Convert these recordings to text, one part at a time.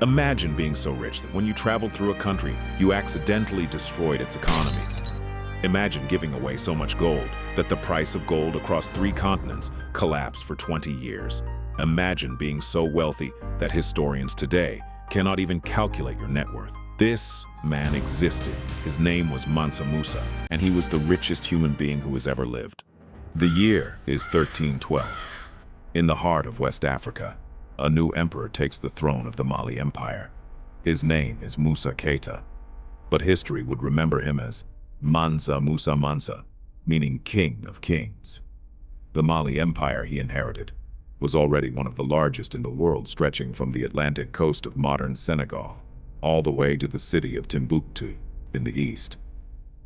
Imagine being so rich that when you traveled through a country, you accidentally destroyed its economy. Imagine giving away so much gold that the price of gold across 3 continents collapsed for 20 years. Imagine being so wealthy that historians today cannot even calculate your net worth. This man existed. His name was Mansa Musa, and he was the richest human being who has ever lived. The year is 1312. In the heart of West Africa, a new emperor takes the throne of the Mali Empire. His name is Musa Keita, but history would remember him as Mansa Musa, meaning King of Kings. The Mali Empire he inherited was already one of the largest in the world, stretching from the Atlantic coast of modern Senegal all the way to the city of Timbuktu in the east.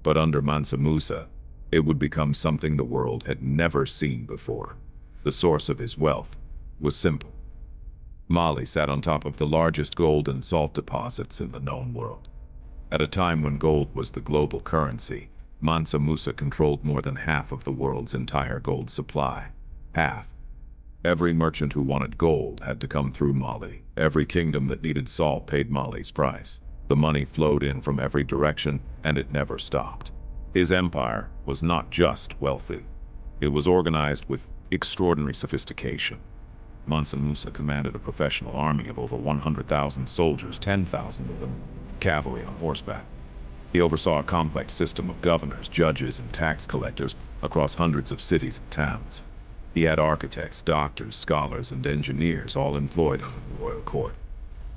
But under Mansa Musa, it would become something the world had never seen before. The source of his wealth was simple. Mali sat on top of the largest gold and salt deposits in the known world. At a time when gold was the global currency, Mansa Musa controlled more than half of the world's entire gold supply. Half. Every merchant who wanted gold had to come through Mali. Every kingdom that needed salt paid Mali's price. The money flowed in from every direction, and it never stopped. His empire was not just wealthy. It was organized with extraordinary sophistication. Mansa Musa commanded a professional army of over 100,000 soldiers, 10,000 of them cavalry on horseback. He oversaw a complex system of governors, judges, and tax collectors across hundreds of cities and towns. He had architects, doctors, scholars, and engineers all employed under the royal court.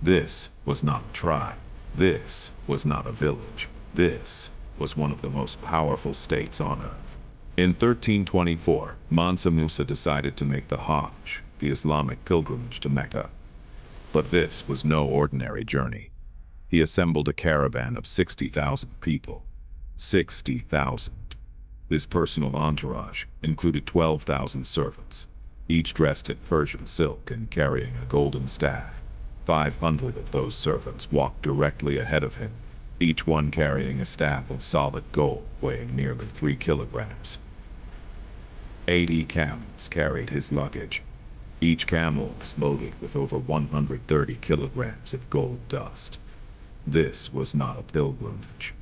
This was not a tribe. This was not a village. This was one of the most powerful states on earth. In 1324, Mansa Musa decided to make the Hajj, the Islamic pilgrimage to Mecca. But this was no ordinary journey. He assembled a caravan of 60,000 people. 60,000. This personal entourage included 12,000 servants, each dressed in Persian silk and carrying a golden staff. 500 of those servants walked directly ahead of him, each one carrying a staff of solid gold weighing nearly 3 kilograms. 80 camels carried his luggage. Each camel was loaded with over 130 kilograms of gold dust. This was not a pilgrimage.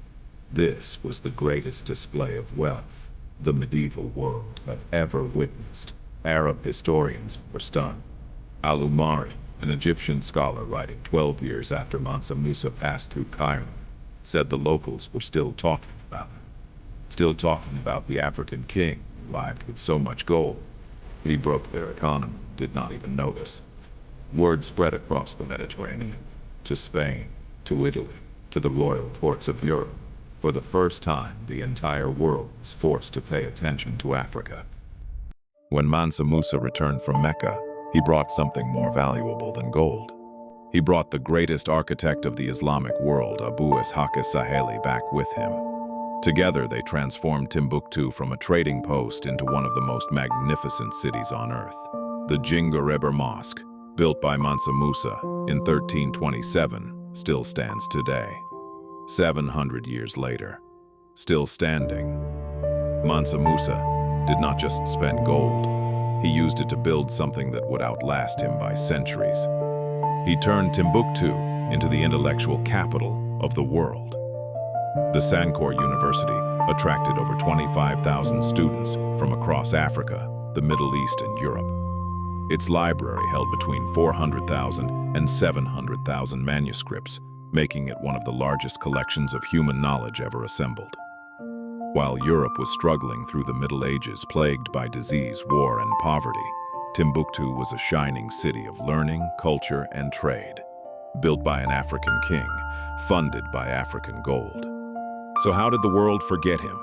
This was the greatest display of wealth the medieval world had ever witnessed. Arab historians were stunned. Al-Umari, an Egyptian scholar writing 12 years after Mansa Musa passed through Cairo, said the locals were still talking about it. Still talking about the African king who arrived with so much gold. He broke their economy, did not even notice. Word spread across the Mediterranean, to Spain, to Italy, to the royal ports of Europe. For the first time, the entire world was forced to pay attention to Africa. When Mansa Musa returned from Mecca, he brought something more valuable than gold. He brought the greatest architect of the Islamic world, Abu Ishaq as-Saheli, back with him. Together, they transformed Timbuktu from a trading post into one of the most magnificent cities on earth. The Jingareber Mosque, built by Mansa Musa in 1327, still stands today. 700 years later, still standing. Mansa Musa did not just spend gold. He used it to build something that would outlast him by centuries. He turned Timbuktu into the intellectual capital of the world. The Sankore University attracted over 25,000 students from across Africa, the Middle East, and Europe. Its library held between 400,000 and 700,000 manuscripts, making it one of the largest collections of human knowledge ever assembled. While Europe was struggling through the Middle Ages plagued by disease, war, and poverty, Timbuktu was a shining city of learning, culture, and trade, built by an African king, funded by African gold. So how did the world forget him?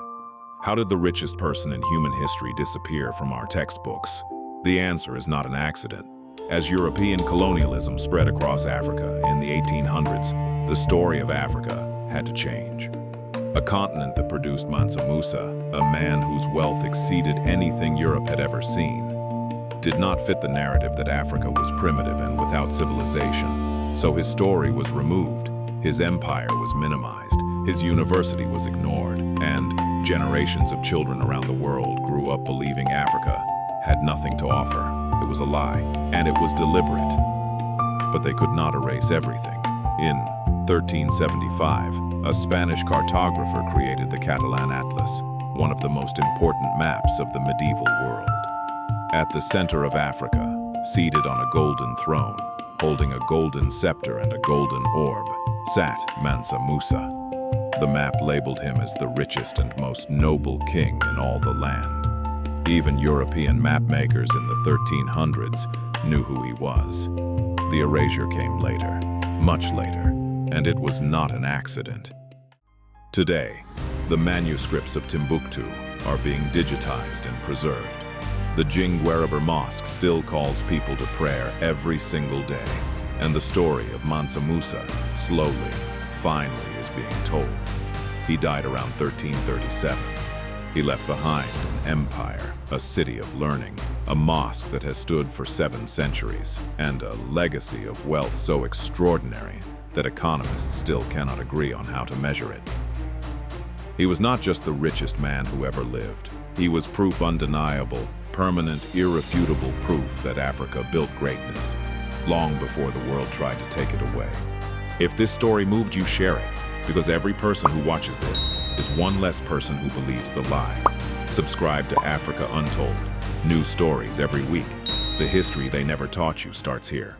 How did the richest person in human history disappear from our textbooks? The answer is not an accident. As European colonialism spread across Africa in the 1800s, the story of Africa had to change. A continent that produced Mansa Musa, a man whose wealth exceeded anything Europe had ever seen, did not fit the narrative that Africa was primitive and without civilization. So his story was removed, his empire was minimized, his university was ignored, and generations of children around the world grew up believing Africa had nothing to offer. It was a lie, and it was deliberate. But they could not erase everything. In 1375, a Spanish cartographer created the Catalan Atlas, one of the most important maps of the medieval world. At the center of Africa, seated on a golden throne, holding a golden scepter and a golden orb, sat Mansa Musa. The map labeled him as the richest and most noble king in all the land. Even European mapmakers in the 1300s knew who he was. The erasure came later, much later, and it was not an accident. Today, the manuscripts of Timbuktu are being digitized and preserved. The Jingwereber Mosque still calls people to prayer every single day, and the story of Mansa Musa, slowly, finally, is being told. He died around 1337. He left behind an empire, a city of learning, a mosque that has stood for 7 centuries, and a legacy of wealth so extraordinary that economists still cannot agree on how to measure it. He was not just the richest man who ever lived. He was proof undeniable, permanent, irrefutable proof that Africa built greatness, long before the world tried to take it away. If this story moved you, share it, because every person who watches this is one less person who believes the lie. Subscribe to Africa Untold. New stories every week. The history they never taught you starts here.